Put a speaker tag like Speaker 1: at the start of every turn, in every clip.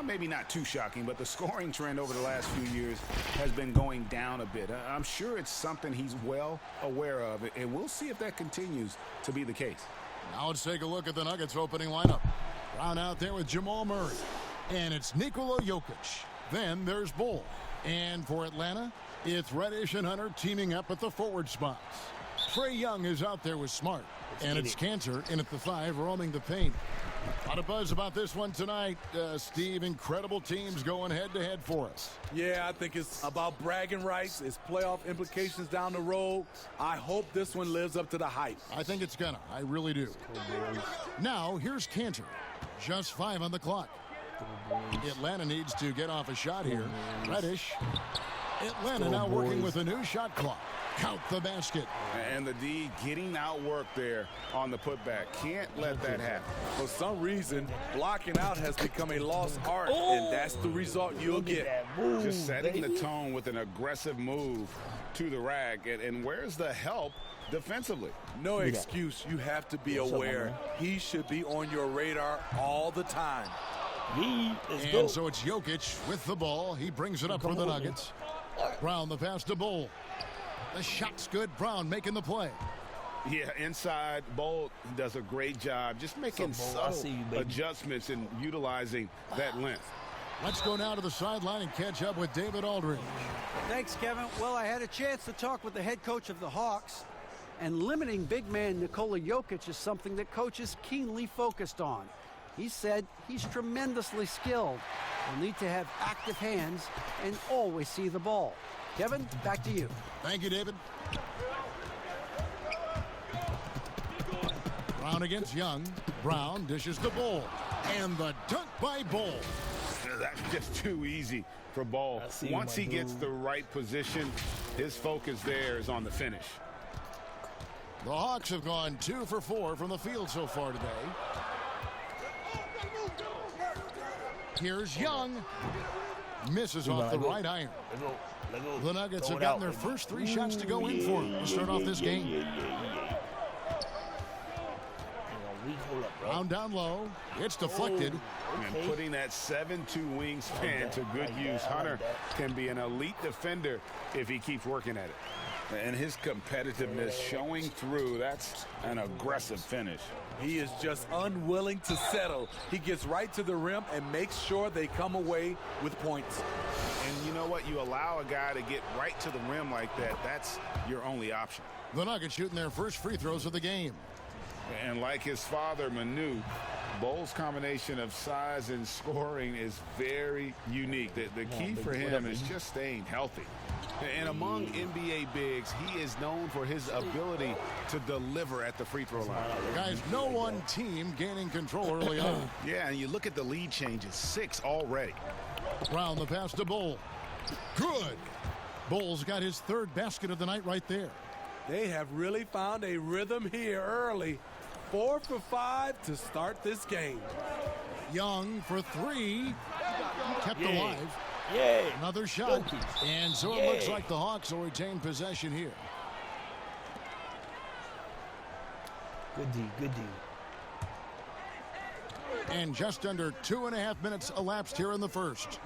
Speaker 1: Maybe not too shocking, but the scoring trend over the last few years has been going down a bit. I'm sure it's something he's well aware of, and we'll see if that continues to be the case.
Speaker 2: Now let's take a look at the Nuggets opening lineup. Brown out there with Jamal Murray. And it's Nikola Jokic. Then there's Bull. And for Atlanta, it's Reddish and Hunter teaming up at the forward spots. Trae Young is out there with Smart. And it's Cantor in at the 5, roaming the paint. A lot of buzz about this one tonight. Steve, incredible teams going head-to-head for us.
Speaker 3: Yeah, I think it's about bragging rights. It's playoff implications down the road. I hope this one lives up to the hype.
Speaker 2: I think it's gonna. I really do. Now, here's Cantor. Just 5 on the clock. Atlanta needs to get off a shot here. Reddish. Atlanta now working with a new shot clock. Count the basket.
Speaker 1: And the D getting outworked there on the putback. Can't let that happen.
Speaker 3: For some reason, blocking out has become a lost art, and that's the result you'll get.
Speaker 1: Just setting the tone with an aggressive move to the rack. And where's the help defensively?
Speaker 3: No excuse. You have to be aware. He should be on your radar all the time.
Speaker 2: And so it's Jokic with the ball. He brings it up for the Nuggets. Brown the pass to Bull. The shot's good. Brown making the play.
Speaker 1: Yeah, inside, Bull does a great job just making subtle adjustments and utilizing that length.
Speaker 2: Let's go now to the sideline and catch up with David Aldridge.
Speaker 4: Thanks, Kevin. Well, I had a chance to talk with the head coach of the Hawks, and limiting big man Nikola Jokic is something that coach is keenly focused on. He said he's tremendously skilled. He'll need to have active hands and always see the ball. Kevin, back to you.
Speaker 2: Thank you, David. Brown against Young. Brown dishes the Bull. And the dunk by Bull.
Speaker 1: That's just too easy for Bull. Once he gets the right position, his focus there is on the finish.
Speaker 2: The Hawks have gone 2 for 4 from the field so far today. Here's Young. Misses off the right iron. The Nuggets have gotten their first 3 shots to go in for them to start off this game. Brown down low. It's deflected.
Speaker 1: And putting that 7'2" wingspan to good use. Hunter can be an elite defender if he keeps working at it. And his competitiveness showing through. That's an aggressive finish.
Speaker 3: He is just unwilling to settle. He gets right to the rim and makes sure they come away with points.
Speaker 1: And you know what? You allow a guy to get right to the rim like that. That's your only option.
Speaker 2: The Nuggets shooting their first free throws of the game.
Speaker 1: And like his father, Manu, Bull's combination of size and scoring is very unique. The key for him is just staying healthy. And among NBA bigs, he is known for his ability to deliver at the free throw line.
Speaker 2: Guys, no one team gaining control early on.
Speaker 1: Yeah, and you look at the lead changes, 6 already.
Speaker 2: Brown the pass to Bull. Good. Bull's got his 3rd basket of the night right there.
Speaker 3: They have really found a rhythm here early. 4 for 5 to start this game.
Speaker 2: Young for 3. Kept alive.
Speaker 5: Yeah.
Speaker 2: Another shot. And so it looks like the Hawks will retain possession here.
Speaker 5: Good D, good D.
Speaker 2: And just under 2.5 minutes elapsed here in the first.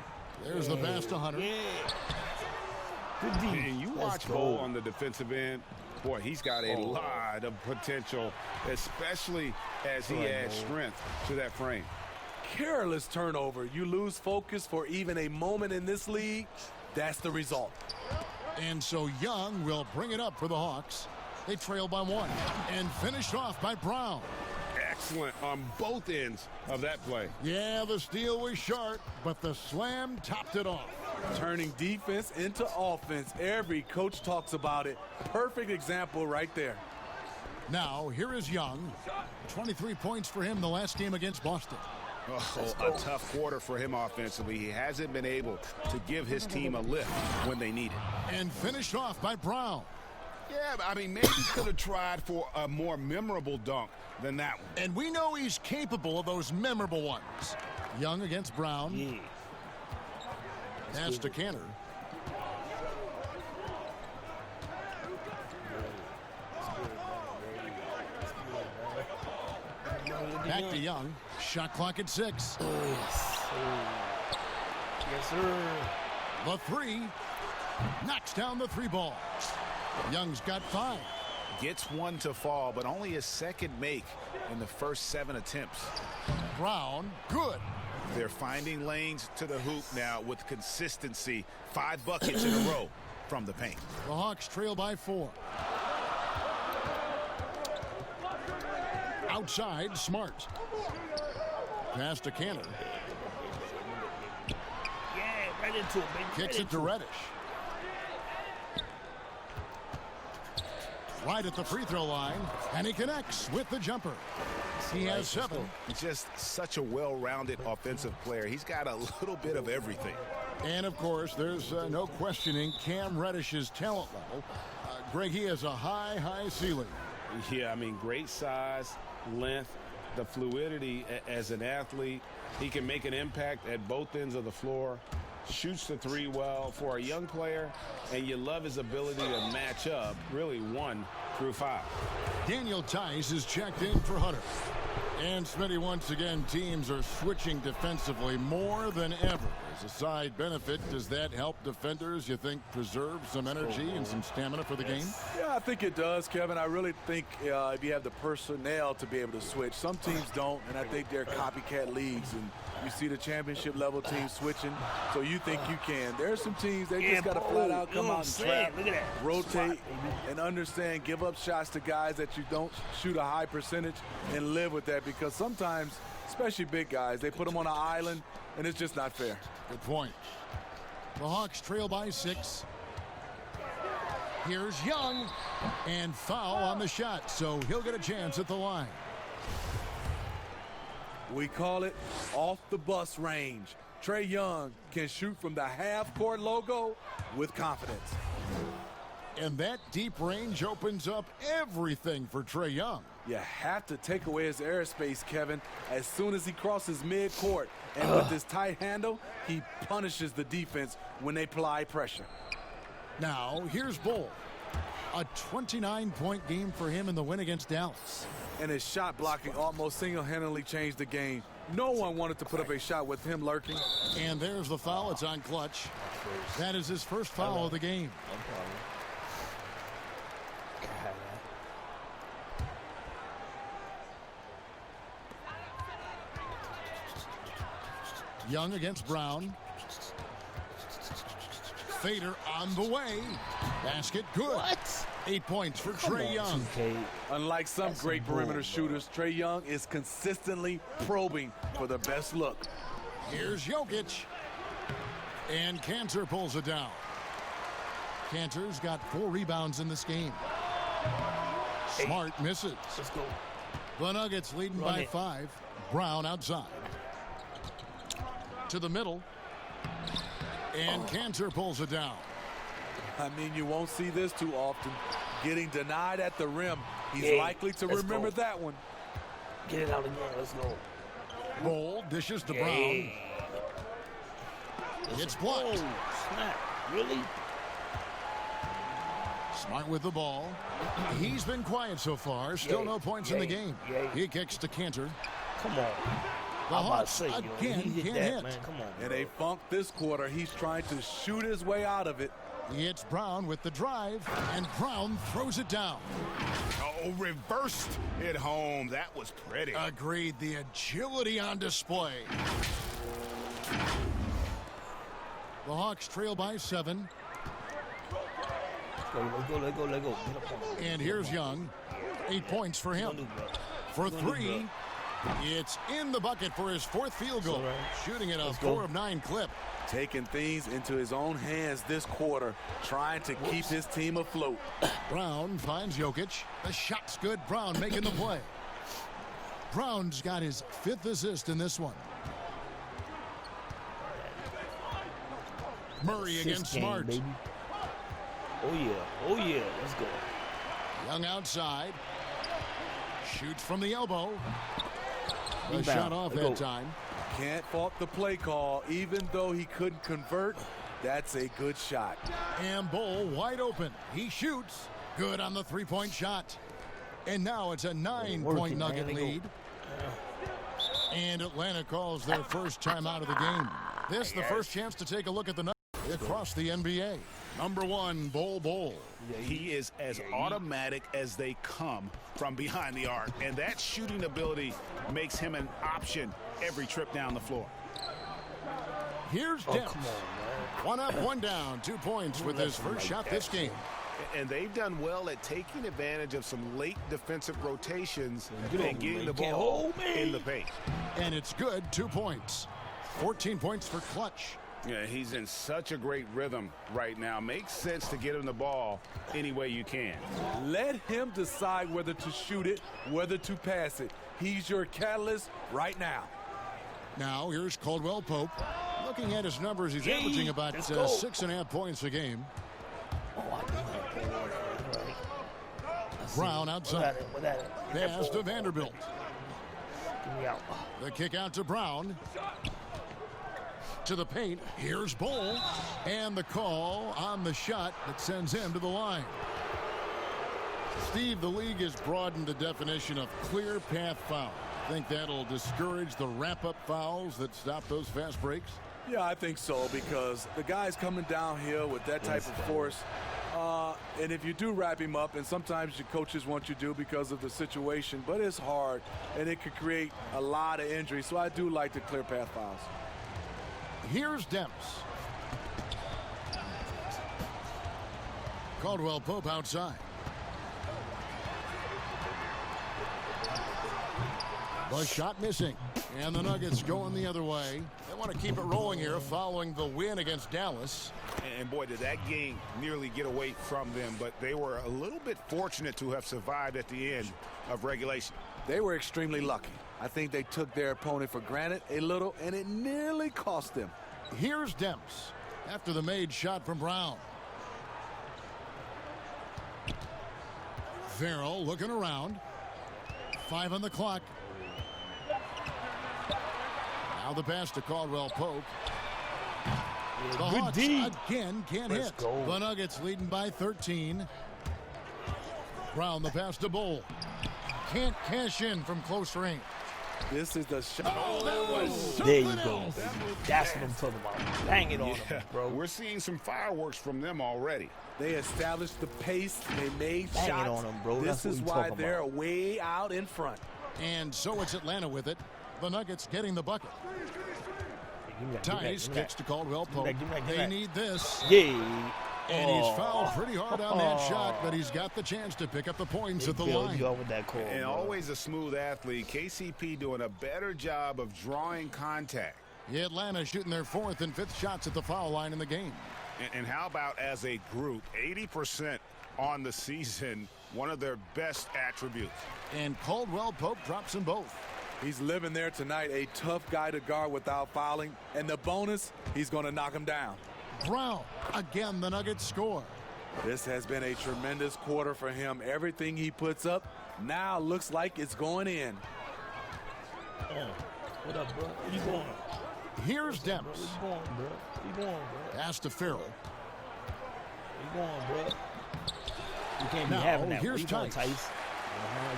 Speaker 2: There's the pass to Hunter.
Speaker 5: Good D.
Speaker 1: And you watch Bull on the defensive end. Boy, he's got a lot of potential, especially as he adds strength to that frame.
Speaker 3: Careless turnover. You lose focus for even a moment in this league. That's the result.
Speaker 2: And so Young will bring it up for the Hawks. They trail by 1 and finished off by Brown.
Speaker 1: Excellent on both ends of that play.
Speaker 2: Yeah, the steal was sharp, but the slam topped it off.
Speaker 3: Turning defense into offense. Every coach talks about it. Perfect example right there.
Speaker 2: Now, here is Young. 23 points for him the last game against Boston.
Speaker 1: Oh, a tough quarter for him offensively. He hasn't been able to give his team a lift when they need it.
Speaker 2: And finished off by Brown.
Speaker 1: Yeah, I mean, maybe he could have tried for a more memorable dunk than that one.
Speaker 2: And we know he's capable of those memorable ones. Young against Brown.
Speaker 5: Yeah.
Speaker 2: That's to Cantor. Back to Young. Shot clock at 6.
Speaker 5: Yes, sir.
Speaker 2: The three. Knocks down the three ball. Young's got 5.
Speaker 1: Gets one to fall, but only his second make in the first 7 attempts.
Speaker 2: Brown, good.
Speaker 1: They're finding lanes to the hoop now with consistency. 5 buckets in a row from the paint.
Speaker 2: The Hawks trail by 4. Outside, Smart. Pass to Cantor.
Speaker 5: Yeah, right into it, baby.
Speaker 2: Kicks it to Reddish. Right at the free throw line, and he connects with the jumper. He has 7.
Speaker 1: Just such a well-rounded offensive player. He's got a little bit of everything.
Speaker 2: And, of course, there's no questioning Cam Reddish's talent level. Greg, he has a high ceiling.
Speaker 6: Yeah, I mean, great size, length, the fluidity as an athlete. He can make an impact at both ends of the floor. Shoots the 3 well for a young player, and you love his ability to match up, really 1 through 5.
Speaker 2: Daniel Tice is checked in for Hunter. And Smitty, once again, teams are switching defensively more than ever. As a side benefit, does that help defenders, you think, preserve some energy and some stamina for the game?
Speaker 3: Yeah, I think it does, Kevin. I really think if you have the personnel to be able to switch. Some teams don't, and I think they're copycat leagues. And you see the championship level teams switching, so you think you can. There are some teams, they just got to flat out come out and trap, rotate, and understand, give up shots to guys that you don't shoot a high percentage and live with that, because sometimes, especially big guys, they put them on an island, and it's just not fair.
Speaker 2: Good point. The Hawks trail by 6. Here's Young, and foul on the shot, so he'll get a chance at the line.
Speaker 3: We call it off the bus range. Trae Young can shoot from the half-court logo with confidence.
Speaker 2: And that deep range opens up everything for Trae Young.
Speaker 3: You have to take away his airspace, Kevin, as soon as he crosses mid-court. And with his tight handle, he punishes the defense when they apply pressure.
Speaker 2: Now, here's Bull. A 29-point game for him in the win against Dallas.
Speaker 3: And his shot blocking almost single-handedly changed the game. No one wanted to put up a shot with him lurking.
Speaker 2: And there's the foul. It's on Clutch. That is his first foul of the game. Young against Brown. Fader on the way. Basket good.
Speaker 5: What?
Speaker 2: 8 points for Trae Young.
Speaker 5: 2K.
Speaker 3: Unlike some great perimeter shooters, Trae Young is consistently probing for the best look.
Speaker 2: Here's Jokic. And Cantor pulls it down. Cantor's got 4 rebounds in this game. Smart misses.
Speaker 5: Let's go.
Speaker 2: The Nuggets leading
Speaker 5: Run
Speaker 2: by
Speaker 5: it.
Speaker 2: 5. Brown outside. To the middle. And Cantor pulls it down.
Speaker 3: I mean, you won't see this too often. Getting denied at the rim. He's
Speaker 5: Yeah,
Speaker 3: likely to
Speaker 5: let's
Speaker 3: remember
Speaker 5: go.
Speaker 3: that one.
Speaker 5: Get it out again. Let's go.
Speaker 2: Ball dishes to
Speaker 5: Yeah.
Speaker 2: Brown. It's blocked.
Speaker 5: Oh, snap. Really?
Speaker 2: Smart with the ball. He's been quiet so far. Still
Speaker 5: Yeah,
Speaker 2: no points in the
Speaker 5: yeah,
Speaker 2: game.
Speaker 5: yeah.
Speaker 2: He kicks to Cantor.
Speaker 5: Come on.
Speaker 2: The
Speaker 5: I'm about to
Speaker 2: Hawks
Speaker 5: say, yo,
Speaker 2: again
Speaker 5: he hit
Speaker 2: can't
Speaker 5: that,
Speaker 2: hit.
Speaker 5: man. Come on.
Speaker 3: In a funk this quarter, he's trying to shoot his way out of it.
Speaker 2: It's Brown with the drive, and Brown throws it down.
Speaker 1: Oh, reversed it home. That was pretty.
Speaker 2: Agreed. The agility on display. The Hawks trail by 7.
Speaker 5: Let's go. Get up on him.
Speaker 2: And here's Young. 8 points for
Speaker 5: What you
Speaker 2: him.
Speaker 5: gonna do, bro?
Speaker 2: For
Speaker 5: What you gonna do,
Speaker 2: 3, it's in the bucket for his 4th field goal.
Speaker 5: All right.
Speaker 2: Shooting at a
Speaker 5: Let's go.
Speaker 2: 4 of 9 clip.
Speaker 3: Taking things into his own hands this quarter, trying to keep his team afloat.
Speaker 2: Brown finds Jokic. The shot's good. Brown making the play. Brown's got his 5th assist in this one. Murray
Speaker 5: Assist
Speaker 2: against
Speaker 5: game,
Speaker 2: Smart.
Speaker 5: baby. Oh, yeah. Oh, yeah. Let's go.
Speaker 2: Young outside. Shoots from the elbow. A
Speaker 5: Rebound.
Speaker 2: shot off
Speaker 5: Let's
Speaker 2: that
Speaker 5: go.
Speaker 2: time.
Speaker 3: Can't fault the play call. Even though he couldn't convert, that's a good shot.
Speaker 2: And Bull wide open. He shoots. Good on the 3-point shot. And now it's a 9-point
Speaker 5: Working, man.
Speaker 2: Nugget
Speaker 5: They go.
Speaker 2: lead. And Atlanta calls their first time out of the game. This the first chance to take a look at the Nuggets across the NBA. Number 1, Bol.
Speaker 1: He is as automatic as they come from behind the arc, and that shooting ability makes him an option every trip down the floor.
Speaker 2: Here's
Speaker 5: Oh,
Speaker 2: Demps.
Speaker 5: come on, man.
Speaker 2: 1 up, 1 down, 2 points with his first shot this game.
Speaker 1: And they've done well at taking advantage of some late defensive rotations and getting the ball in the paint.
Speaker 2: And it's good, 2 points. 14 points for Clutch.
Speaker 1: Yeah, he's in such a great rhythm right now. Makes sense to get him the ball any way you can.
Speaker 3: Let him decide whether to shoot it, whether to pass it. He's your catalyst right now.
Speaker 2: Now here's Caldwell Pope. Looking at his numbers, he's averaging about
Speaker 5: let's go.
Speaker 2: 6.5 points a game.
Speaker 5: Oh, I do have Paul. All right.
Speaker 2: Brown outside.
Speaker 5: What at it?
Speaker 2: Pass to Vanderbilt.
Speaker 5: Get me out.
Speaker 2: The kick out to Brown. To the paint. Here's Bol. And the call on the shot that sends him to the line. Steve, the league has broadened the definition of clear path foul. Think that'll discourage the wrap-up fouls that stop those fast breaks?
Speaker 3: Yeah, I think so, because the guy's coming downhill with that type of force. And if you do wrap him up, and sometimes your coaches want you to because of the situation, but it's hard, and it could create a lot of injury. So I do like the clear path fouls.
Speaker 2: Here's Demps. Caldwell Pope outside. The shot missing. And the Nuggets going the other way. They want to keep it rolling here following the win against Dallas.
Speaker 1: And boy, did that game nearly get away from them, but they were a little bit fortunate to have survived at the end of regulation.
Speaker 3: They were extremely lucky. I think they took their opponent for granted a little, and it nearly cost them.
Speaker 2: Here's Demps after the made shot from Brown. Farrell looking around. 5 on the clock. Now the pass to Caldwell Pope. The Hawks again can't hit.
Speaker 5: Go.
Speaker 2: The Nuggets leading by 13. Brown the pass to Bol. Can't cash in from close range.
Speaker 3: This is the shot.
Speaker 2: Oh, that was
Speaker 5: There you
Speaker 2: something
Speaker 5: go.
Speaker 2: else.
Speaker 5: That's what I'm talking about. Bang it on him, bro.
Speaker 1: We're seeing some fireworks from them already.
Speaker 3: They established the pace. They made
Speaker 5: Bang it
Speaker 3: shots.
Speaker 5: on 'em, bro.
Speaker 3: This
Speaker 5: That's what
Speaker 3: is
Speaker 5: we
Speaker 3: why
Speaker 5: talking
Speaker 3: they're
Speaker 5: about.
Speaker 3: way out in front.
Speaker 2: And so it's Atlanta with it. The Nuggets getting the bucket.
Speaker 5: Give me that,
Speaker 2: Tice
Speaker 5: give me
Speaker 2: kicks to Caldwell Pope.
Speaker 5: Give me that, give me
Speaker 2: They
Speaker 5: that.
Speaker 2: need this.
Speaker 5: that. Yeah.
Speaker 2: And
Speaker 5: Oh.
Speaker 2: he's fouled pretty hard on that shot, but he's got the chance to pick up the points at the
Speaker 5: Build
Speaker 2: line.
Speaker 5: you up with that call,
Speaker 1: And
Speaker 5: bro.
Speaker 1: always a smooth athlete. KCP doing a better job of drawing contact.
Speaker 2: Atlanta shooting their 4th and 5th shots at the foul line in the game.
Speaker 1: And how about as a group, 80% on the season, one of their best attributes.
Speaker 2: And Caldwell Pope drops them both.
Speaker 3: He's living there tonight, a tough guy to guard without fouling. And the bonus, he's going to knock him down.
Speaker 2: Brown, again the Nuggets score.
Speaker 3: This has been a tremendous quarter for him. Everything he puts up now looks like it's going in.
Speaker 5: What up, bro? Where you going?
Speaker 2: Here's
Speaker 5: Where
Speaker 2: Demps.
Speaker 5: you going, bro? Where you going, bro?
Speaker 2: Pass to Farrell.
Speaker 5: Where you going, bro? You can't be
Speaker 2: Now,
Speaker 5: having that.
Speaker 2: here's
Speaker 5: Where you going,
Speaker 2: Tice.
Speaker 5: Tice?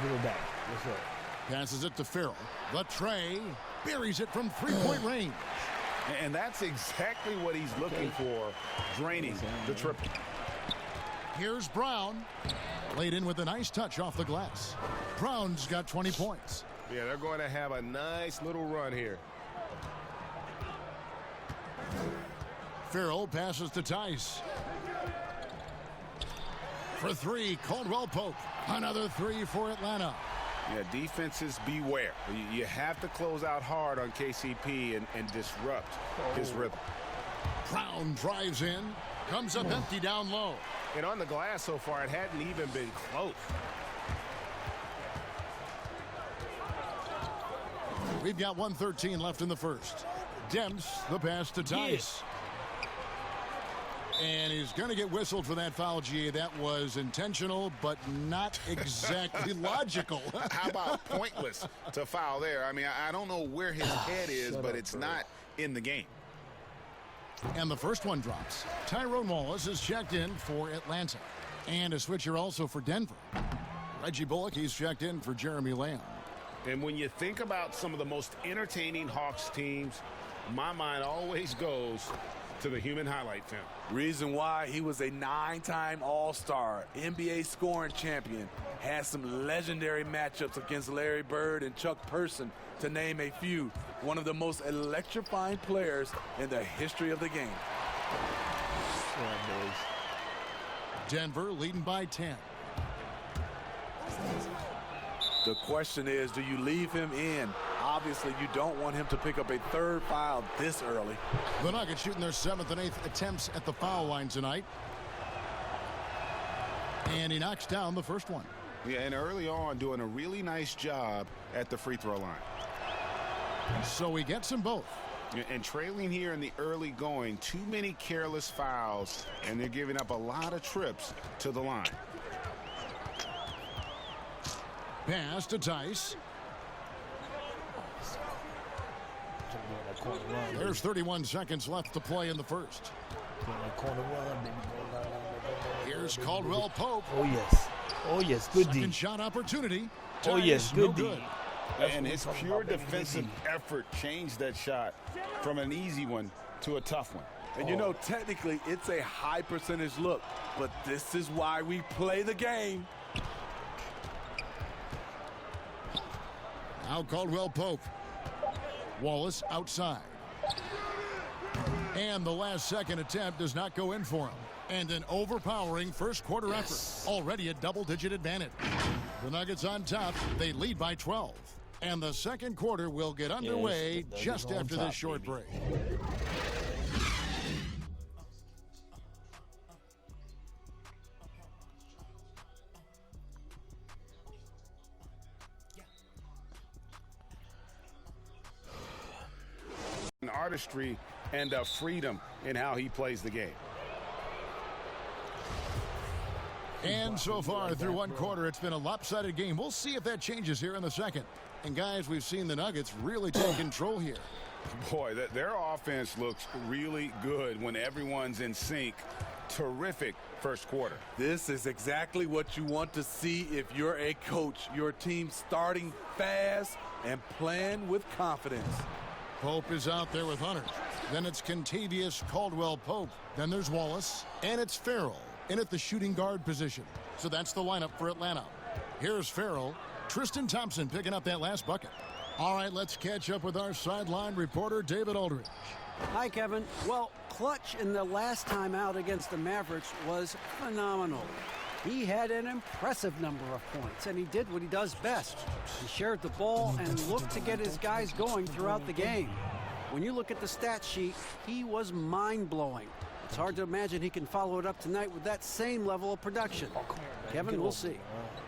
Speaker 5: Give it back. What's up?
Speaker 2: Passes it to Farrell. The tray buries it from 3-point range.
Speaker 1: And that's exactly what he's looking for, draining the triple.
Speaker 2: Here's Brown. Laid in with a nice touch off the glass. Brown's got 20 points.
Speaker 1: Yeah, they're going to have a nice little run here.
Speaker 2: Farrell passes to Tice. For 3, Caldwell Pope. Another 3 for Atlanta.
Speaker 1: Yeah, defenses beware. You have to close out hard on KCP and disrupt his rhythm.
Speaker 2: Brown drives in. Comes up empty down low.
Speaker 1: And on the glass so far, it hadn't even been close.
Speaker 2: We've got 1:13 left in the first. Demps, the pass to Tice. And he's going to get whistled for that foul, G. That was intentional, but not exactly logical.
Speaker 1: How about pointless to foul there? I mean, I don't know where his head is, but it's not in the game.
Speaker 2: And the first one drops. Tyrone Wallace is checked in for Atlanta. And a switcher also for Denver. Reggie Bullock, he's checked in for Jeremy Lamb.
Speaker 6: And when you think about some of the most entertaining Hawks teams, my mind always goes to the human highlight film.
Speaker 3: Reason why: he was a 9-time All-Star, NBA scoring champion, had some legendary matchups against Larry Bird and Chuck Person, to name a few. One of the most electrifying players in the history of the game.
Speaker 5: Yeah, boys.
Speaker 2: Denver leading by 10.
Speaker 3: The question is, do you leave him in? Obviously, you don't want him to pick up a third foul this early.
Speaker 2: The Nuggets shooting their 7th and 8th attempts at the foul line tonight. And he knocks down the first one.
Speaker 1: Yeah, and early on doing a really nice job at the free throw line.
Speaker 2: So he gets them both.
Speaker 1: And trailing here in the early going, too many careless fouls, and they're giving up a lot of trips to the line.
Speaker 2: Pass to Tice. There's 31 seconds left to play in the first. Here's Caldwell Pope.
Speaker 5: Oh, yes. Oh, yes. Good D.
Speaker 2: Second shot opportunity.
Speaker 5: Oh, yes.
Speaker 2: Tice, no
Speaker 5: Good D.
Speaker 2: good.
Speaker 1: And his pure defensive effort changed that shot from an easy one to a tough one.
Speaker 3: And you know, technically, it's a high percentage look, but this is why we play the game.
Speaker 2: Now Caldwell Pope. Wallace outside. And the last second attempt does not go in for him. And an overpowering first quarter effort. Already a double-digit advantage. The Nuggets on top. They lead by 12. And the second quarter will get underway just after this short break.
Speaker 6: An artistry and a freedom in how he plays the game.
Speaker 2: And so far through one quarter, it's been a lopsided game. We'll see if that changes here in the second. And guys, we've seen the Nuggets really take control here.
Speaker 1: Boy, their offense looks really good when everyone's in sync. Terrific first quarter.
Speaker 3: This is exactly what you want to see if you're a coach. Your team starting fast and playing with confidence.
Speaker 2: Pope is out there with Hunter. Then it's Contavious Caldwell Pope. Then there's Wallace. And it's Farrell in at the shooting guard position. So that's the lineup for Atlanta. Here's Farrell. Tristan Thompson picking up that last bucket. All right, let's catch up with our sideline reporter, David Aldridge.
Speaker 4: Hi, Kevin. Well, clutch in the last time out against the Mavericks was phenomenal. He had an impressive number of points, and he did what he does best. He shared the ball and looked to get his guys going throughout the game. When you look at the stat sheet, he was mind-blowing. It's hard to imagine he can follow it up tonight with that same level of production. Kevin, we'll see.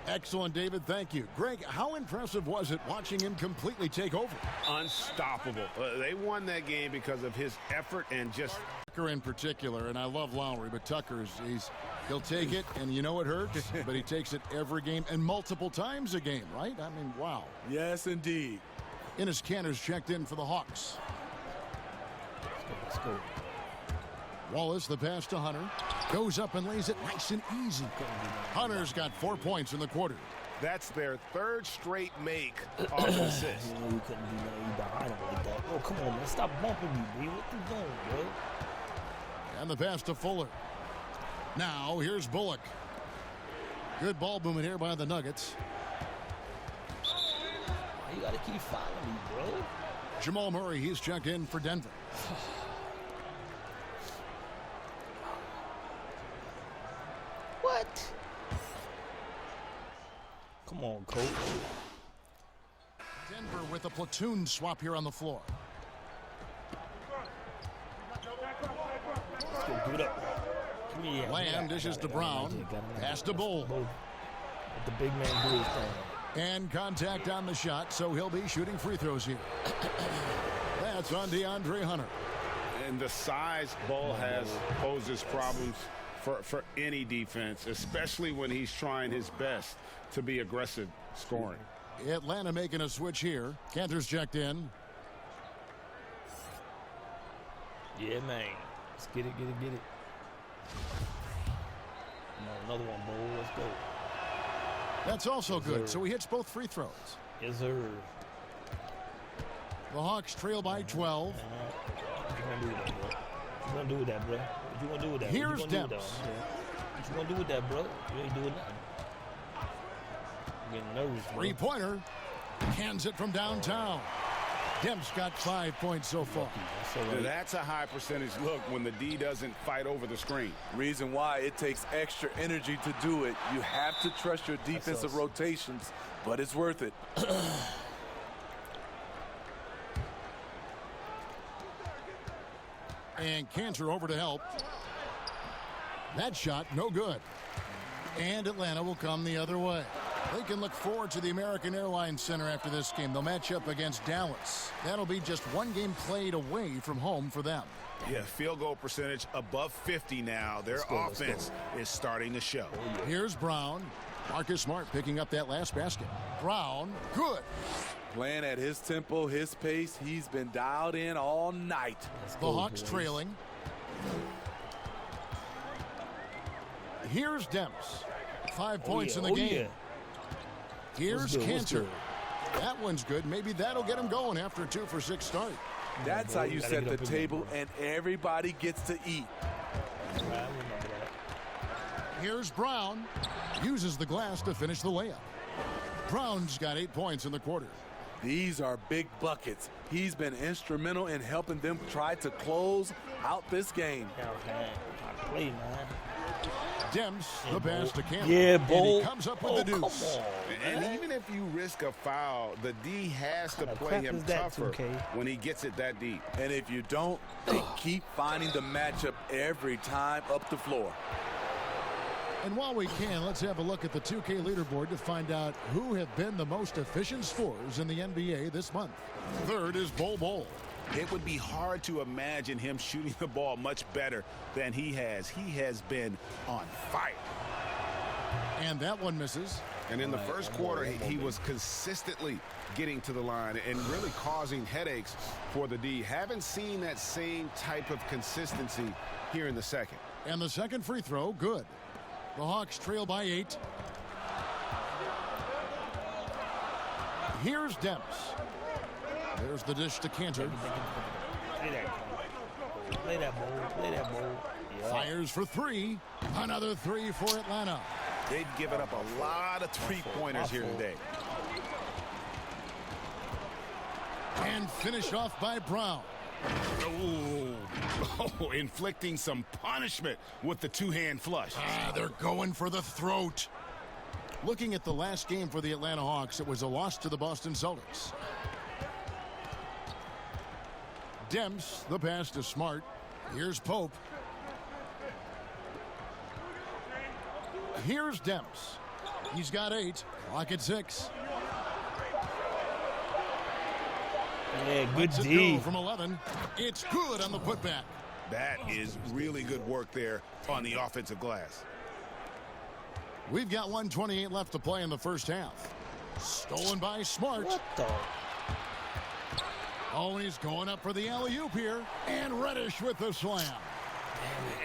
Speaker 2: Excellent, David. Thank you. Greg, how impressive was it watching him completely take over?
Speaker 6: Unstoppable. They won that game because of his effort and just...
Speaker 2: Tucker in particular, and I love Lowry, but Tucker, he'll take it, and you know it hurts, but he takes it every game and multiple times a game, right? I mean, wow.
Speaker 3: Yes, indeed.
Speaker 2: Enes Kanter's checked in for the Hawks.
Speaker 5: Let's go.
Speaker 2: Wallace, the pass to Hunter. Goes up and lays it nice and easy. Hunter's got 4 points in the quarter.
Speaker 6: That's their third straight make off an assist.
Speaker 5: You couldn't do nothing behind him like that. Oh, come on, man. Stop bumping me, B. What you doing, bro?
Speaker 2: And the pass to Fuller. Now, here's Bullock. Good ball movement here by the Nuggets.
Speaker 5: You got to keep following me, bro.
Speaker 2: Jamal Murray, he's checked in for Denver.
Speaker 5: What? Come on, coach.
Speaker 2: Denver with a platoon swap here on the floor.
Speaker 5: Let's go, give it up. Come here.
Speaker 2: Lamb dishes to Brown. Pass to Bull.
Speaker 5: Let the big man do his thing.
Speaker 2: And contact on the shot, so he'll be shooting free throws here. That's on DeAndre Hunter.
Speaker 6: And the size Bull has poses problems for any defense, especially when he's trying his best to be aggressive scoring.
Speaker 2: Atlanta making a switch here. Kanter's checked in.
Speaker 5: Yeah, man. Let's get it, get it, get it. Come on, another one, Bull. Let's go.
Speaker 2: That's also good, so he hits both free throws.
Speaker 5: Yes, sir.
Speaker 2: The Hawks trail by 12.
Speaker 5: What you gonna do with that, bro? What you gonna do with that?
Speaker 2: Here's
Speaker 5: What you gonna do with
Speaker 2: Demps.
Speaker 5: that? What you gonna do with that, bro? You ain't doing nothing. I'm getting nervous, bro.
Speaker 2: Three-pointer. Cans it from downtown. Demps got 5 points so far.
Speaker 6: That's a high percentage look when the D doesn't fight over the screen.
Speaker 3: Reason why it takes extra energy to do it. You have to trust your defensive rotations, but it's worth it.
Speaker 2: And Cantor over to help. That shot, no good. And Atlanta will come the other way. They can look forward to the American Airlines Center after this game. They'll match up against Dallas. That'll be just one game played away from home for them.
Speaker 6: Yeah, field goal percentage above 50 now. Their offense is starting to show.
Speaker 2: Here's Brown. Marcus Smart picking up that last basket. Brown, good.
Speaker 3: Playing at his tempo, his pace. He's been dialed in all night.
Speaker 2: The Hawks trailing. Here's Demps. 5 points in the game. Here's Cantor. That one's good. Maybe that'll get him going after a 2-for-6 start.
Speaker 3: That's how you set the table, and everybody gets to eat.
Speaker 2: Here's Brown. Uses the glass to finish the layup. Brown's got 8 points in the quarter.
Speaker 3: These are big buckets. He's been instrumental in helping them try to close out this game.
Speaker 5: Play, man.
Speaker 2: Demps, the pass to Cantor.
Speaker 5: Yeah, Bull.
Speaker 2: And he comes up with the deuce.
Speaker 5: Come on,
Speaker 6: And even if you risk a foul, the D has to play
Speaker 5: crap
Speaker 6: him
Speaker 5: is that,
Speaker 6: tougher
Speaker 5: 2K?
Speaker 6: when he gets it that deep.
Speaker 3: And if you don't, they keep finding the matchup every time up the floor.
Speaker 2: And while we can, let's have a look at the 2K leaderboard to find out who have been the most efficient scorers in the NBA this month. Third is Bol.
Speaker 6: It would be hard to imagine him shooting the ball much better than he has. He has been on fire.
Speaker 2: And that one misses.
Speaker 6: And in the first quarter, he was consistently getting to the line and really causing headaches for the D. Haven't seen that same type of consistency here in the second.
Speaker 2: And the second free throw, good. The Hawks trail by 8. Here's Demps. There's the dish to Cantor.
Speaker 5: Play that ball. Play that ball. Yeah.
Speaker 2: Fires for 3. Another 3 for Atlanta.
Speaker 6: They've given up a lot of three-pointers here today.
Speaker 2: And finished off by Brown.
Speaker 6: Oh, inflicting some punishment with the two-hand flush.
Speaker 2: They're going for the throat. Looking at the last game for the Atlanta Hawks, it was a loss to the Boston Celtics. Demps, the pass to Smart. Here's Pope. Here's Demps. He's got 8. Clock at 6.
Speaker 5: Yeah, good
Speaker 2: Lets it
Speaker 5: D.
Speaker 2: go from 11. It's good on the putback.
Speaker 6: That is really good work there on the offensive glass.
Speaker 2: We've got 1:28 left to play in the first half. Stolen by Smart.
Speaker 5: What the?
Speaker 2: Oh, he's going up for the alley-oop here. And Reddish with the slam.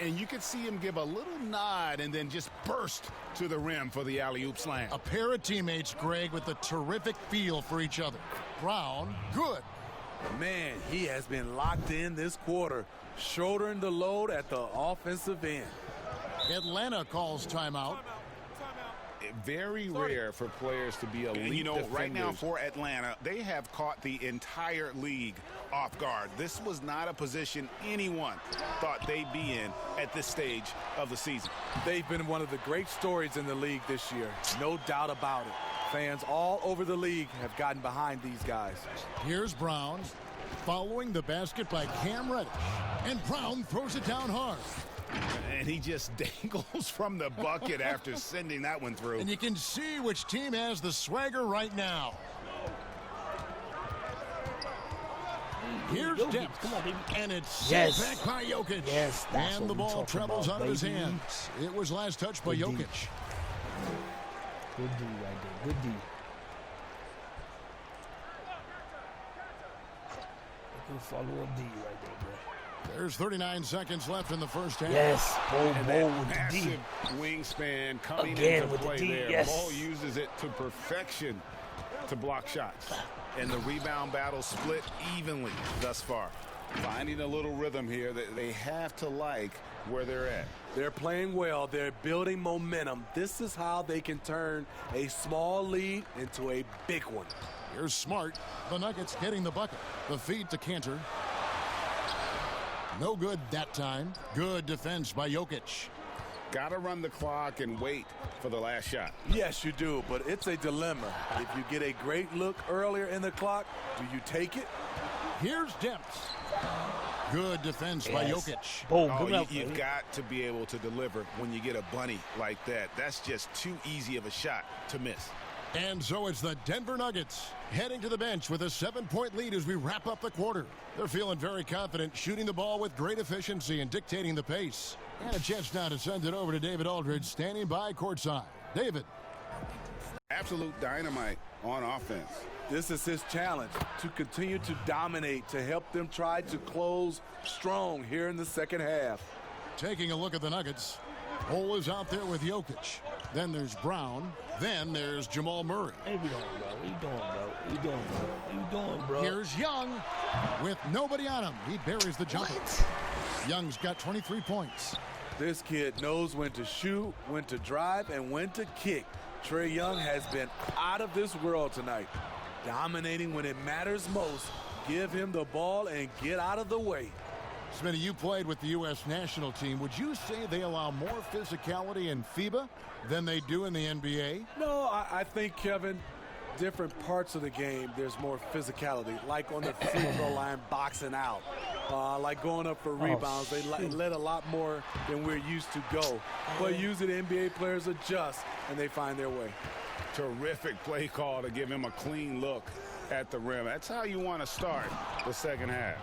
Speaker 6: And you could see him give a little nod and then just burst to the rim for the alley-oop slam.
Speaker 2: A pair of teammates, Greg, with a terrific feel for each other. Brown, good.
Speaker 3: Man, he has been locked in this quarter, shouldering the load at the offensive end.
Speaker 2: Atlanta calls timeout.
Speaker 6: Very rare for players to be elite defenders. Right now for Atlanta, they have caught the entire league off guard. This was not a position anyone thought they'd be in at this stage of the season.
Speaker 3: They've been one of the great stories in the league this year, no doubt about it. Fans all over the league have gotten behind these guys.
Speaker 2: Here's Brown, following the basket by Cam Reddish. And Brown throws it down hard.
Speaker 6: And he just dangles from the bucket after sending that one through.
Speaker 2: And you can see which team has the swagger right now. Here's Demps.
Speaker 5: Come on, baby.
Speaker 2: And it's
Speaker 5: Yes.
Speaker 2: sent back by Jokic.
Speaker 5: Yes, that's
Speaker 2: and the
Speaker 5: what
Speaker 2: ball
Speaker 5: we're talking
Speaker 2: travels
Speaker 5: about,
Speaker 2: out of his
Speaker 5: baby.
Speaker 2: hands. It was last touched by
Speaker 5: Good D.
Speaker 2: Jokic.
Speaker 5: Good D right there. Good D. Good follow-up D right there, bro.
Speaker 2: There's 39 seconds left in the first half.
Speaker 5: Yes. Ball with the
Speaker 6: Massive
Speaker 5: D.
Speaker 6: wingspan coming
Speaker 5: Again
Speaker 6: into
Speaker 5: with the
Speaker 6: play
Speaker 5: D,
Speaker 6: there.
Speaker 5: yes.
Speaker 6: Ball uses it to perfection
Speaker 1: to block shots. And the rebound battle split evenly thus far. Finding a little rhythm here that they have to like where they're at.
Speaker 3: They're playing well. They're building momentum. This is how they can turn a small lead into a big one.
Speaker 2: Here's Smart. The Nuggets getting the bucket. The feed to Cantor. No good that time. Good defense by Jokic.
Speaker 1: Got to run the clock and wait for the last shot.
Speaker 3: Yes, you do, but it's a dilemma. If you get a great look earlier in the clock, do you take it?
Speaker 2: Here's Demps. Good defense by Jokic.
Speaker 5: Boom,
Speaker 1: Oh,
Speaker 5: good enough,
Speaker 1: you've got to be able to deliver when you get a bunny like that. That's just too easy of a shot to miss.
Speaker 2: And so it's the Denver Nuggets heading to the bench with a 7-point lead as we wrap up the quarter. They're feeling very confident, shooting the ball with great efficiency and dictating the pace. And a chance now to send it over to David Aldridge, standing by courtside. David.
Speaker 1: Absolute dynamite on offense.
Speaker 3: This is his challenge, to continue to dominate, to help them try to close strong here in the second half.
Speaker 2: Taking a look at the Nuggets. Cole is out there with Jokic. Then there's Brown. Then there's Jamal Murray.
Speaker 5: Hey, what you doing, bro? What you doing, bro? What you doing, bro?
Speaker 2: Here's Young with nobody on him. He buries the jumper. Young's got 23 points.
Speaker 3: This kid knows when to shoot, when to drive, and when to kick. Trae Young has been out of this world tonight. Dominating when it matters most. Give him the ball and get out of the way.
Speaker 2: Smitty, you played with the U.S. national team. Would you say they allow more physicality in FIBA than they do in the NBA?
Speaker 3: No, I think, Kevin, different parts of the game, there's more physicality. Like on the free throw line, boxing out. Like going up for rebounds. They let a lot more than we're used to go. But usually the NBA players adjust, and they find their way.
Speaker 1: Terrific play call to give him a clean look at the rim. That's how you want to start the second half.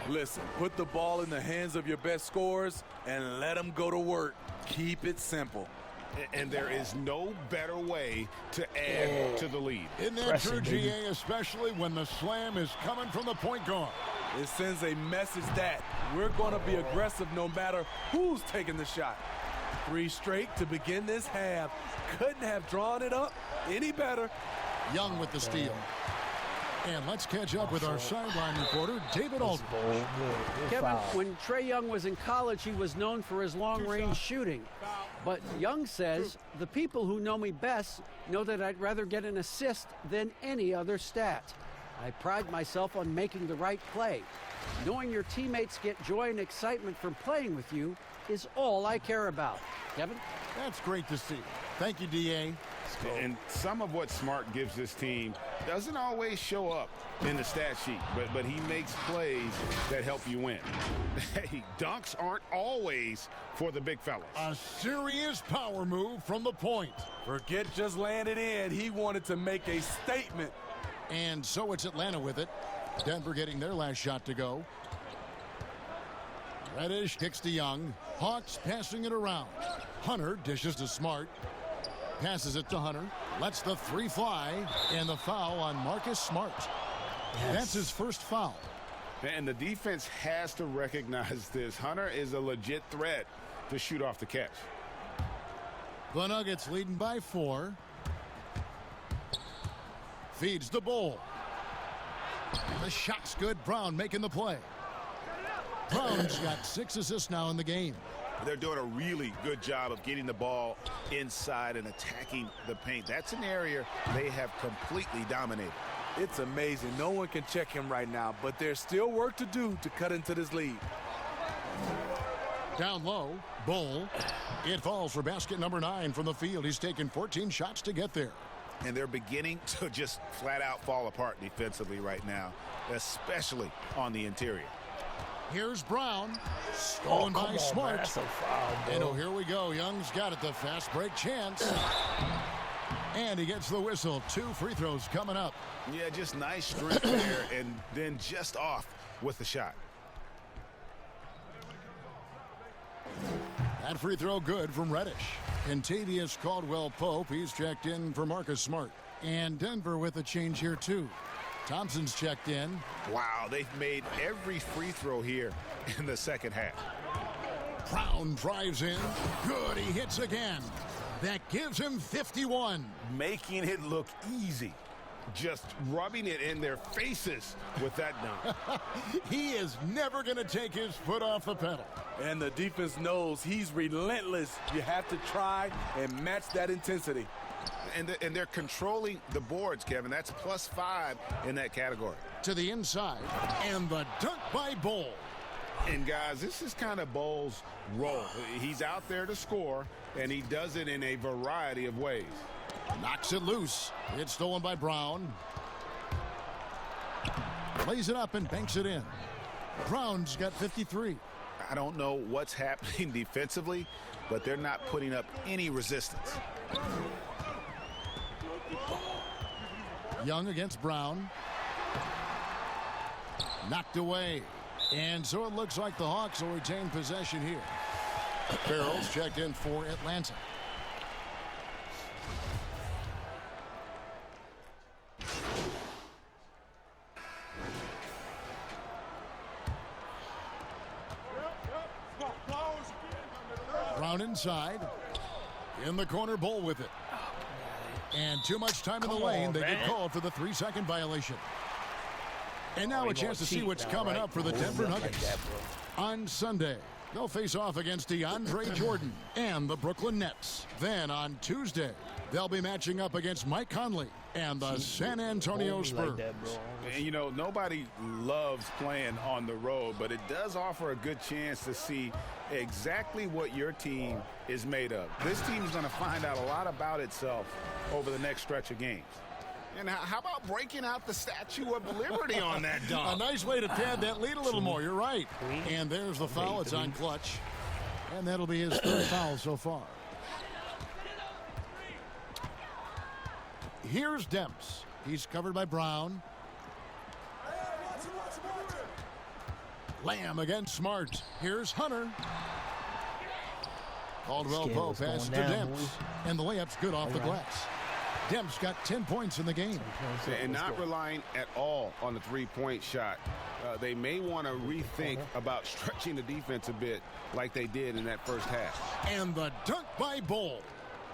Speaker 3: Listen, put the ball in the hands of your best scorers and let them go to work. Keep it simple.
Speaker 1: And there is no better way to add to the lead.
Speaker 2: Isn't that true, GA, especially when the slam is coming from the point guard?
Speaker 3: It sends a message that we're going to be aggressive no matter who's taking the shot. 3 straight to begin this half. Couldn't have drawn it up any better.
Speaker 2: Young with the steal. And let's catch up with our sideline reporter, David Aldridge.
Speaker 4: Kevin, when Trae Young was in college, he was known for his long-range shooting. But Young says, the people who know me best know that I'd rather get an assist than any other stat. I pride myself on making the right play. Knowing your teammates get joy and excitement from playing with you is all I care about. Kevin?
Speaker 2: That's great to see. Thank you, DA.
Speaker 1: And some of what Smart gives this team doesn't always show up in the stat sheet, but he makes plays that help you win. Hey, dunks aren't always for the big fellas.
Speaker 2: A serious power move from the point.
Speaker 3: Forget just laying it in. He wanted to make a statement.
Speaker 2: And so it's Atlanta with it. Denver getting their last shot to go. Reddish kicks to Young. Hawks passing it around. Hunter dishes to Smart. Passes it to Hunter. Lets the 3 fly. And the foul on Marcus Smart. Yes. That's his first foul.
Speaker 1: And the defense has to recognize this. Hunter is a legit threat to shoot off the catch.
Speaker 2: The Nuggets leading by 4. Feeds the Bull. The shot's good. Brown making the play. Brown's got 6 assists now in the game.
Speaker 1: They're doing a really good job of getting the ball inside and attacking the paint. That's an area they have completely dominated.
Speaker 3: It's amazing. No one can check him right now, but there's still work to do to cut into this lead.
Speaker 2: Down low, Bull. It falls for basket number 9 from the field. He's taken 14 shots to get there.
Speaker 1: And they're beginning to just flat out fall apart defensively right now, especially on the interior.
Speaker 2: Here's Brown. Stolen by Smart.
Speaker 5: That's a foul, bro.
Speaker 2: And here we go. Young's got it. The fast break chance. And he gets the whistle. 2 free throws coming up.
Speaker 1: Yeah, just nice strength there, and then just off with the shot.
Speaker 2: That free throw good from Reddish. Contavious Caldwell-Pope. He's checked in for Marcus Smart. And Denver with a change here, too. Thompson's checked in.
Speaker 1: Wow, they've made every free throw here in the second half.
Speaker 2: Brown drives in. Good, he hits again. That gives him 51.
Speaker 1: Making it look easy.
Speaker 6: just rubbing it in their faces with that dunk.
Speaker 2: He is never going to take his foot off the pedal.
Speaker 3: And the defense knows he's relentless. You have to try and match that intensity.
Speaker 6: And they're controlling the boards, Kevin. That's +5 in that category.
Speaker 2: To the inside, and the dunk by Bol.
Speaker 6: And, guys, this is kind of Bol's role. He's out there to score, and he does it in a variety of ways.
Speaker 2: Knocks it loose. It's stolen by Brown. Lays it up and banks it in. Brown's got 53.
Speaker 6: I don't know what's happening defensively, but they're not putting up any resistance.
Speaker 2: Young against Brown. Knocked away. And so it looks like the Hawks will retain possession here. Farrell's checked in for Atlanta. Brown inside. In the corner, Bol with it. And too much time in the lane. They get called for the 3-second violation. And now a chance to see what's coming up for the Denver Nuggets. On Sunday, they'll face off against DeAndre Jordan and the Brooklyn Nets. Then on Tuesday, they'll be matching up against Mike Conley and the San Antonio Spurs.
Speaker 6: And, you know, nobody loves playing on the road, but it does offer a good chance to see exactly what your team is made of. This team is going to find out a lot about itself over the next stretch of games. And how about breaking out the Statue of Liberty on that dunk?
Speaker 2: A nice way to pad that lead a little more. You're right. And there's the foul. It's on Clutch. And that'll be his third foul so far. Here's Demps. He's covered by Brown. Lamb against Smart. Here's Hunter. Caldwell Pope passes to Demps. And the layup's good off the glass. Demps got 10 points in the game.
Speaker 6: And not relying at all on the three-point shot. They may want to rethink about stretching the defense a bit like they did in that first half.
Speaker 2: And the dunk by Bol.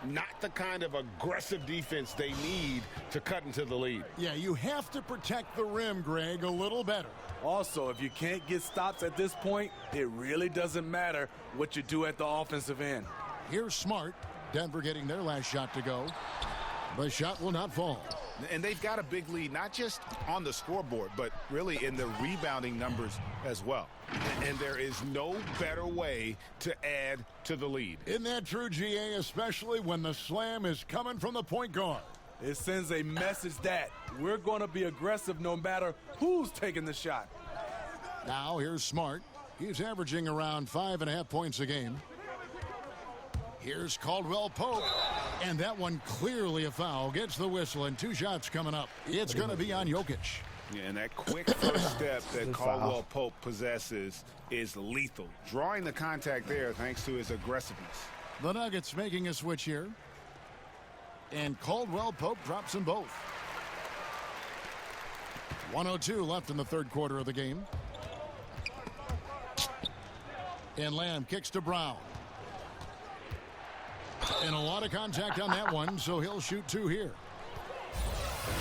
Speaker 6: Not the kind of aggressive defense they need to cut into the lead.
Speaker 2: Yeah, you have to protect the rim, Greg, a little better.
Speaker 3: Also, if you can't get stops at this point, it really doesn't matter what you do at the offensive end.
Speaker 2: Here's Smart. Denver getting their last shot to go. The shot will not fall.
Speaker 6: And they've got a big lead, not just on the scoreboard, but really in the rebounding numbers as well. And there is no better way to add to the lead.
Speaker 2: Isn't that true, GA, especially when the slam is coming from the point guard?
Speaker 3: It sends a message that we're going to be aggressive no matter who's taking the shot.
Speaker 2: Now here's Smart. He's averaging around 5.5 points a game. Here's Caldwell Pope. And that one clearly a foul. Gets the whistle and 2 shots coming up. It's going to be on Jokic.
Speaker 6: Yeah, and that quick first step that Caldwell Pope possesses is lethal. Drawing the contact there thanks to his aggressiveness.
Speaker 2: The Nuggets making a switch here. And Caldwell Pope drops them both. 1:02 left in the third quarter of the game. And Lamb kicks to Brown. And a lot of contact on that one, so he'll shoot 2 here.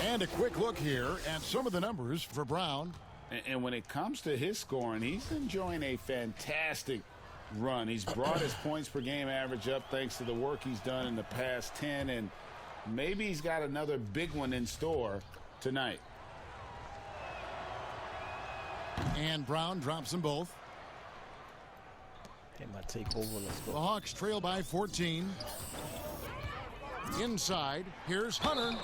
Speaker 2: And a quick look here at some of the numbers for Brown.
Speaker 6: And when it comes to his scoring, he's enjoying a fantastic run. He's brought his points per game average up thanks to the work he's done in the past 10, and maybe he's got another big one in store tonight.
Speaker 2: And Brown drops them both.
Speaker 5: Get my take over. Let's
Speaker 2: The
Speaker 5: go.
Speaker 2: Hawks trail by 14. Inside, here's Hunter.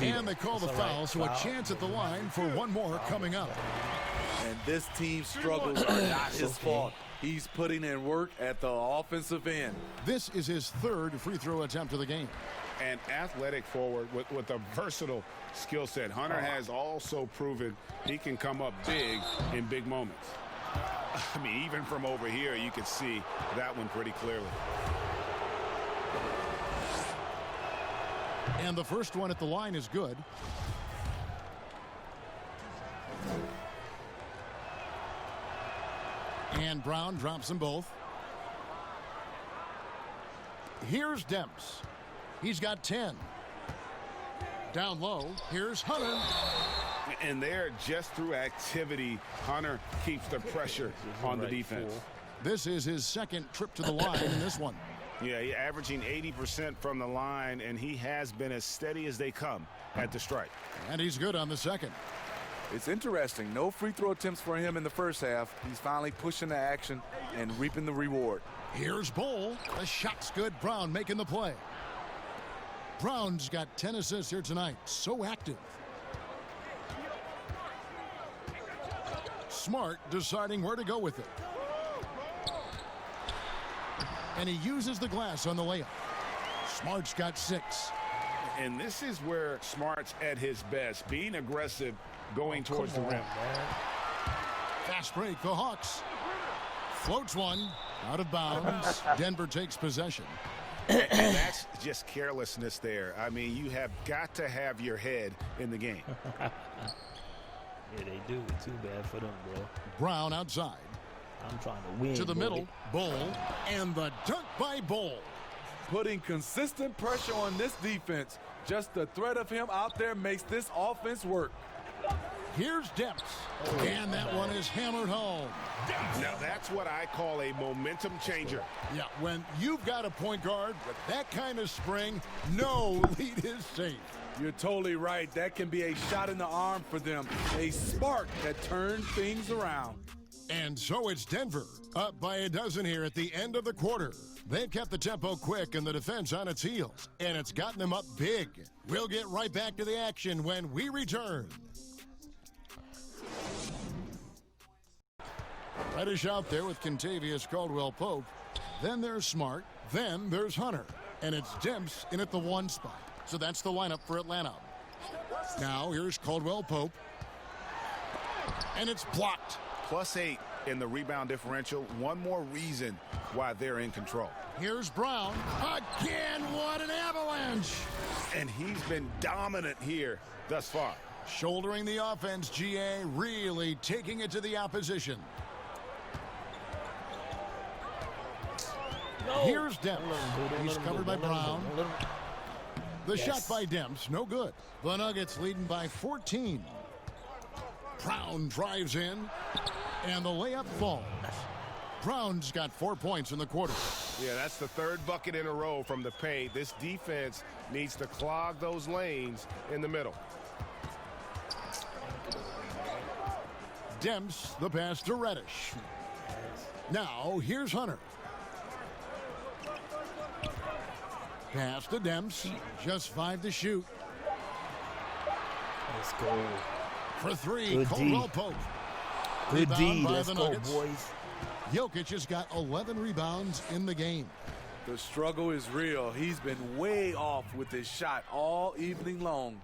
Speaker 2: And they call the foul, so a chance at the line for one more coming up.
Speaker 3: And this team's struggles are not his fault. He's putting in work at the offensive end.
Speaker 2: This is his third free throw attempt of the game.
Speaker 6: An athletic forward with a versatile skill set. Hunter has also proven he can come up big in big moments. I mean, even from over here, you could see that one pretty clearly.
Speaker 2: And the first one at the line is good. And Brown drops them both. Here's Demps. He's got 10. Down low, here's Hunter.
Speaker 1: And there, just through activity, Hunter keeps the pressure on the defense.
Speaker 2: This is his second trip to the line in this one.
Speaker 6: Yeah, he's averaging 80% from the line, and he has been as steady as they come at the strike.
Speaker 2: And he's good on the second.
Speaker 3: It's interesting. No free throw attempts for him in the first half. He's finally pushing the action and reaping the reward.
Speaker 2: Here's Bull. The shot's good. Brown making the play. Brown's got 10 assists here tonight. So active. Smart deciding where to go with it. And he uses the glass on the layup. Smart's got 6.
Speaker 1: And this is where Smart's at his best, being aggressive, going towards the rim.
Speaker 2: Fast break, the Hawks. Floats one, out of bounds. Denver takes possession.
Speaker 6: And that's just carelessness there. I mean, you have got to have your head in the game.
Speaker 5: Yeah, they do. Too bad for them, bro.
Speaker 2: Brown outside.
Speaker 5: I'm trying to win.
Speaker 2: To the
Speaker 5: boy.
Speaker 2: middle, Bull, and the dunk by Bull.
Speaker 3: Putting consistent pressure on this defense. Just the threat of him out there makes this offense work.
Speaker 2: Here's Depps. And that one is hammered home.
Speaker 1: Now, that's what I call a momentum changer.
Speaker 2: Yeah, when you've got a point guard with that kind of spring, no lead is safe.
Speaker 3: You're totally right. That can be a shot in the arm for them. A spark that turns things around.
Speaker 2: And so it's Denver, up by a dozen here at the end of the quarter. They've kept the tempo quick and the defense on its heels, and it's gotten them up big. We'll get right back to the action when we return. Reddish out there with Contavious Caldwell-Pope. Then there's Smart. Then there's Hunter. And it's Demps in at the 1 spot. So that's the lineup for Atlanta. Now here's Caldwell-Pope. And it's blocked.
Speaker 6: +8 in the rebound differential. One more reason why they're in control.
Speaker 2: Here's Brown. Again, what an avalanche.
Speaker 6: And he's been dominant here thus far.
Speaker 2: Shouldering the offense, GA really taking it to the opposition.
Speaker 5: No.
Speaker 2: Here's Demps. He's covered by Brown. The shot by Demps, no good. The Nuggets leading by 14. Brown drives in, and the layup falls. Brown's got 4 points in the quarter.
Speaker 6: Yeah, that's the 3rd bucket in a row from the paint. This defense needs to clog those lanes in the middle.
Speaker 2: Demps, the pass to Reddish. Now, here's Hunter. Pass to Demps. Just 5 to shoot.
Speaker 5: Let's go.
Speaker 2: For 3,
Speaker 5: Good
Speaker 2: Caldwell-Pope.
Speaker 5: Good
Speaker 2: Rebound
Speaker 5: D.
Speaker 2: by
Speaker 5: Let's
Speaker 2: the
Speaker 5: go,
Speaker 2: Nuggets.
Speaker 5: boys.
Speaker 2: Jokic has got 11 rebounds in the game.
Speaker 3: The struggle is real. He's been way off with his shot all evening long.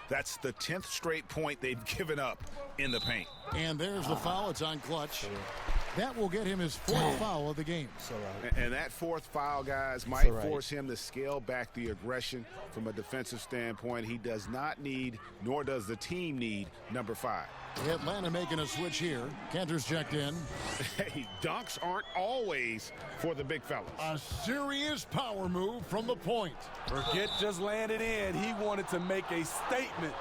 Speaker 6: That's the 10th straight point they've given up in the paint.
Speaker 2: And there's the foul. It's on Clutch. That will get him his 4th foul of the game.
Speaker 5: It's all right.
Speaker 6: And that 4th foul, guys, might
Speaker 5: all right.
Speaker 6: force him to scale back the aggression from a defensive standpoint. He does not need, nor does the team need, number 5.
Speaker 2: Atlanta making a switch here. Cantor's checked in.
Speaker 6: Hey, dunks aren't always for the big fellas.
Speaker 2: A serious power move from the point.
Speaker 3: Forget just landing in. He wanted to make a statement.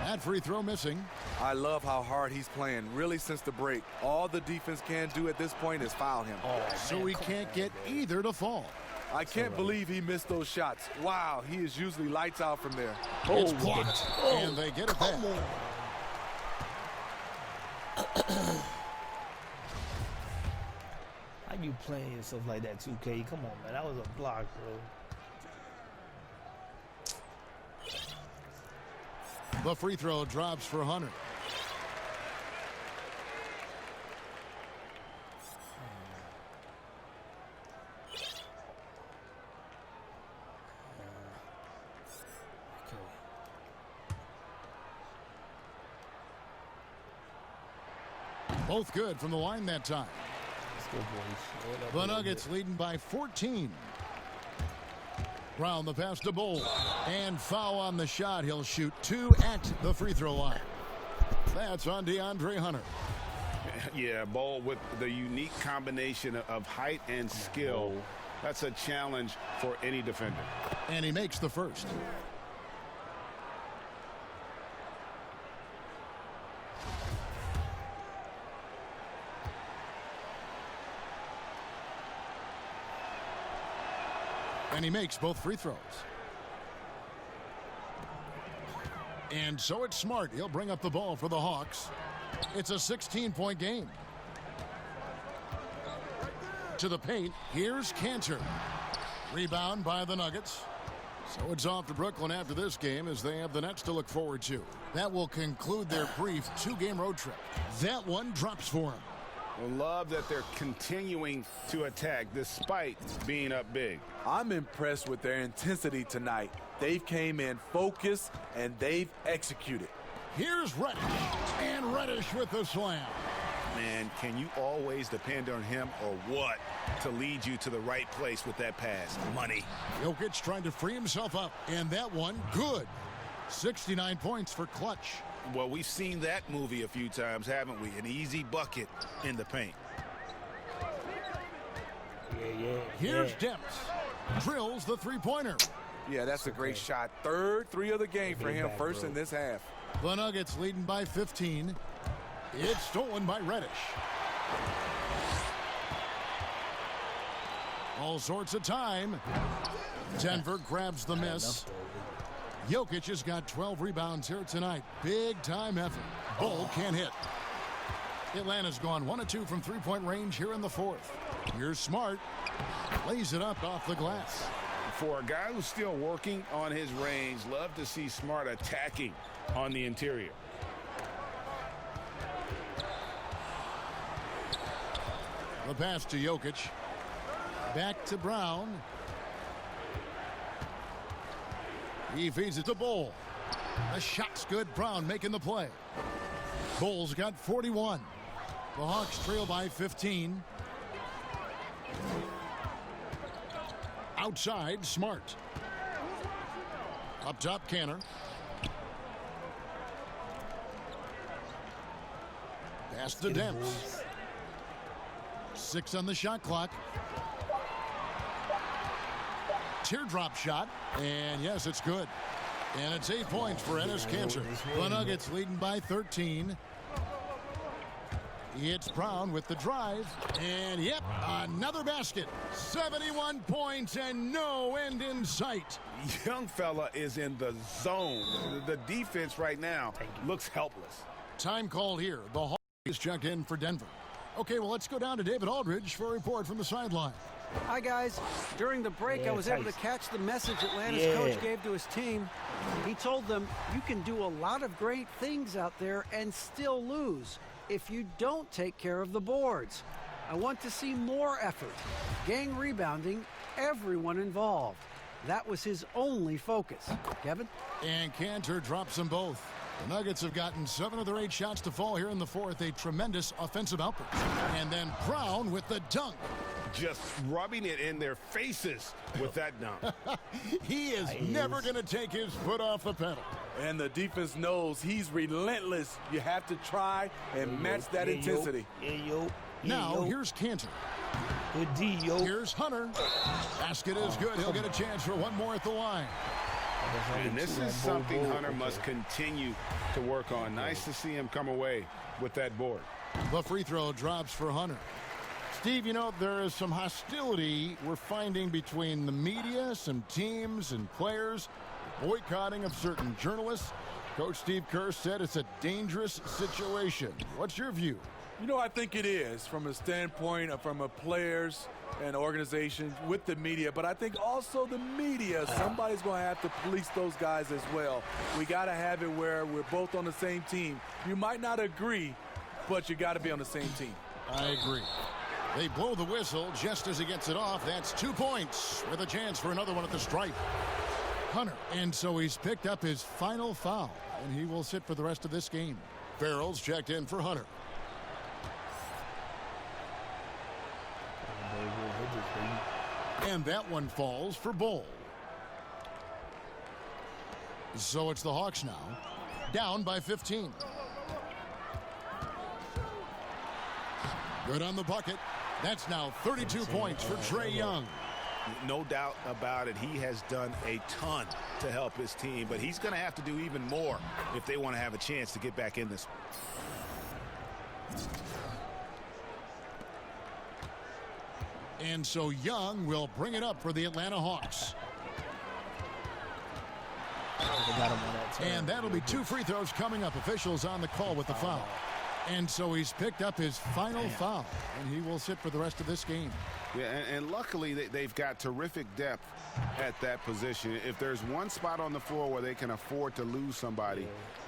Speaker 2: That free throw missing.
Speaker 3: I love how hard he's playing, really, since the break. All the defense can do at this point is foul him.
Speaker 2: So he can't get either to fall.
Speaker 3: I can't believe he missed those shots. Wow, he is usually lights out from there.
Speaker 2: It's blocked. And they get it back.
Speaker 5: How you playing yourself like that, 2K? Come on, man. That was a block, bro.
Speaker 2: The free throw drops for Hunter. Both good from the line that time.
Speaker 5: Let's go, boys.
Speaker 2: The Nuggets leading by 14. Brown the pass to Bull. And foul on the shot. He'll shoot 2 at the free throw line. That's on DeAndre Hunter.
Speaker 1: Yeah, Bowl with the unique combination of height and skill. That's a challenge for any defender.
Speaker 2: And he makes the first. And he makes both free throws. And so it's Smart. He'll bring up the ball for the Hawks. It's a 16-point game. To the paint, here's Cantor. Rebound by the Nuggets. So it's off to Brooklyn after this game as they have the Nets to look forward to. That will conclude their brief 2-game road trip. That one drops for them.
Speaker 1: Love that they're continuing to attack despite being up big.
Speaker 3: I'm impressed with their intensity tonight. They've came in focused and they've executed.
Speaker 2: Here's Reddish. And Reddish with the slam.
Speaker 1: Man, can you always depend on him or what to lead you to the right place with that pass? Money.
Speaker 2: Jokic trying to free himself up. And that one, good. 69 points for Clutch.
Speaker 1: Well, we've seen that movie a few times, haven't we? An easy bucket in the paint.
Speaker 2: Here's Demps. Drills the three-pointer.
Speaker 3: Yeah, that's a great shot. Third three of the game for him, first in this half.
Speaker 2: The Nuggets leading by 15. It's stolen by Reddish. All sorts of time. Denver grabs the miss. Jokic has got 12 rebounds here tonight. Big time effort. Bull can't hit. Atlanta's gone 1 of 2 from three-point range here in the fourth. Here's Smart. Lays it up off the glass.
Speaker 1: For a guy who's still working on his range, love to see Smart attacking on the interior.
Speaker 2: The pass to Jokic. Back to Brown. He feeds it to Bull. The shot's good. Brown making the play. Bull's got 41. The Hawks trail by 15. Outside, Smart. Up top, Cantor. Pass to Demps. 6 on the shot clock. Teardrop shot. And yes, it's good. And it's 8 points for Enes Kanter. The Nuggets leading by 13. It's Brown with the drive. And yep, another basket. 71 points and no end in sight.
Speaker 1: Young fella is in the zone. The defense right now looks helpless.
Speaker 2: Time called here. The Hawks is checked in for Denver. Okay, well, let's go down to David Aldridge for a report from the sideline.
Speaker 4: Hi, guys. During the break, I was able to catch the message Atlanta's coach gave to his team. He told them, you can do a lot of great things out there and still lose if you don't take care of the boards. I want to see more effort, gang rebounding, everyone involved. That was his only focus. Kevin?
Speaker 2: And Cantor drops them both. The Nuggets have gotten 7 of their 8 shots to fall here in the fourth. A tremendous offensive output. And then Brown with the dunk.
Speaker 1: Just rubbing it in their faces with that dunk.
Speaker 2: He is never going to take his foot off the pedal.
Speaker 3: And the defense knows he's relentless. You have to try and match that intensity.
Speaker 2: Now, here's Cantor.
Speaker 5: Good D, yo.
Speaker 2: Here's Hunter. Basket is good. He'll get a chance for one more at the line.
Speaker 1: And this is something Hunter must continue to work on. Nice to see him come away with that board.
Speaker 2: The free throw drops for Hunter. Steve, you know, there is some hostility we're finding between the media, some teams and players, boycotting of certain journalists. Coach Steve Kerr said it's a dangerous situation. What's your view?
Speaker 3: You know, I think it is from a standpoint of from a players and organization with the media, but I think also the media, somebody's going to have to police those guys as well. We got to have it where we're both on the same team. You might not agree, but you got to be on the same team.
Speaker 2: I agree. They blow the whistle just as he gets it off. That's 2 points with a chance for another one at the stripe. Hunter, and so he's picked up his final foul, and he will sit for the rest of this game. Farrell's checked in for Hunter. And that one falls for Bull. So it's the Hawks now, down by 15. Good on the bucket. That's now 32 points for Trae Young.
Speaker 6: No doubt about it. He has done a ton to help his team, but he's going to have to do even more if they want to have a chance to get back in this.
Speaker 2: And so Young will bring it up for the Atlanta Hawks. And that'll be 2 free throws coming up. Officials on the call with the foul. And so he's picked up his final foul, and he will sit for the rest of this game.
Speaker 6: Yeah, and luckily they've got terrific depth at that position. If there's one spot on the floor where they can afford to lose somebody,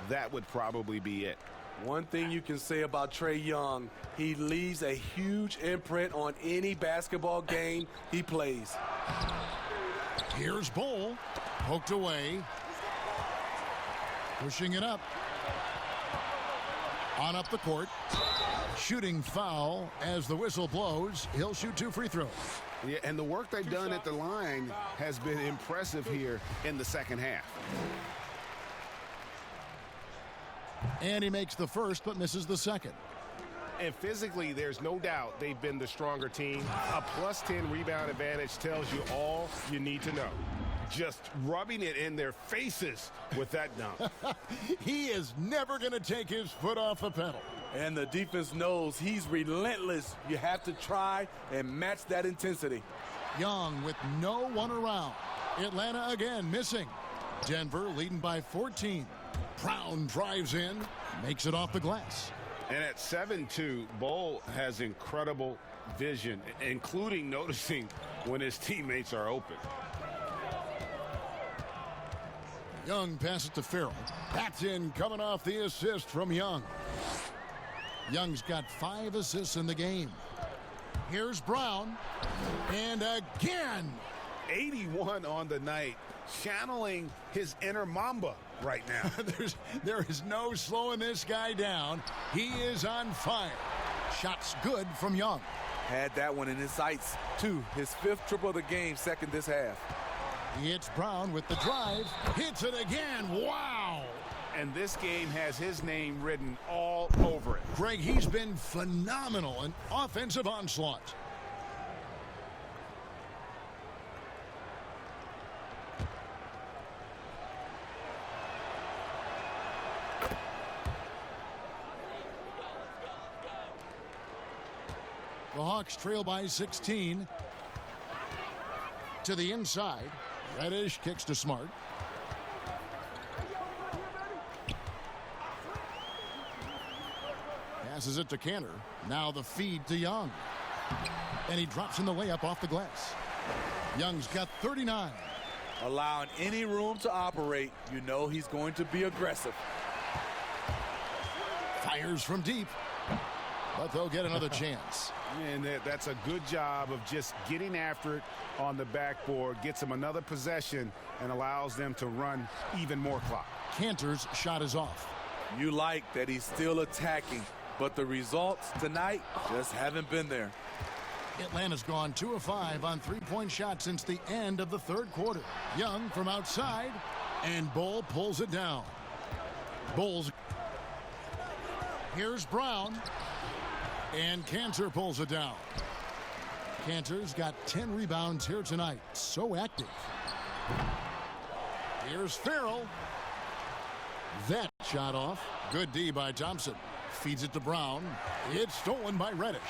Speaker 6: that would probably be it.
Speaker 3: One thing you can say about Trae Young, he leaves a huge imprint on any basketball game he plays.
Speaker 2: Here's Bol, poked away, pushing it up. On up the court. Shooting foul as the whistle blows. He'll shoot 2 free throws.
Speaker 6: Yeah, and the work they've done at the line has been impressive here in the second half.
Speaker 2: And he makes the first but misses the second.
Speaker 7: And physically, there's no doubt they've been the stronger team. A +10 rebound advantage tells you all you need to know. Just rubbing it in their faces with that dunk.
Speaker 2: He is never going to take his foot off the pedal.
Speaker 3: And the defense knows he's relentless. You have to try and match that intensity.
Speaker 2: Young with no one around. Atlanta again missing. Denver leading by 14. Brown drives in, makes it off the glass.
Speaker 6: And at 7-2, Bol has incredible vision, including noticing when his teammates are open.
Speaker 2: Young passes to Farrell. That's in, coming off the assist from Young. Young's got 5 assists in the game. Here's Brown. And again.
Speaker 6: 81 on the night, channeling his inner Mamba right now.
Speaker 2: There is no slowing this guy down. He is on fire. Shots good from Young.
Speaker 3: Had that one in his sights, too. His 5th triple of the game, second this half.
Speaker 2: It's Brown with the drive. Hits it again. Wow.
Speaker 6: And this game has his name written all over it.
Speaker 2: Greg, he's been phenomenal in offensive onslaught. The Hawks trail by 16. To the inside. Reddish kicks to Smart. Passes it to Cantor. Now the feed to Young. And he drops in the layup off the glass. Young's got 39.
Speaker 3: Allowing any room to operate, you know he's going to be aggressive.
Speaker 2: Fires from deep. But they'll get another chance.
Speaker 6: And that's a good job of just getting after it on the backboard. Gets him another possession and allows them to run even more clock.
Speaker 2: Cantor's shot is off.
Speaker 3: You like that he's still attacking, but the results tonight just haven't been there.
Speaker 2: Atlanta's gone 2 of 5 on 3-point shots since the end of the 3rd quarter. Young from outside, and Bol pulls it down. Bol's. Here's Brown. And Cantor pulls it down. Cantor's got 10 rebounds here tonight. So active. Here's Farrell. That shot off. Good D by Thompson. Feeds it to Brown. It's stolen by Reddish.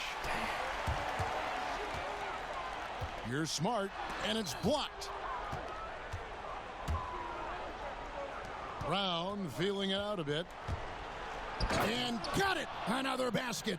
Speaker 2: Here's Smart, and it's blocked. Brown feeling it out a bit. And got it! Another basket.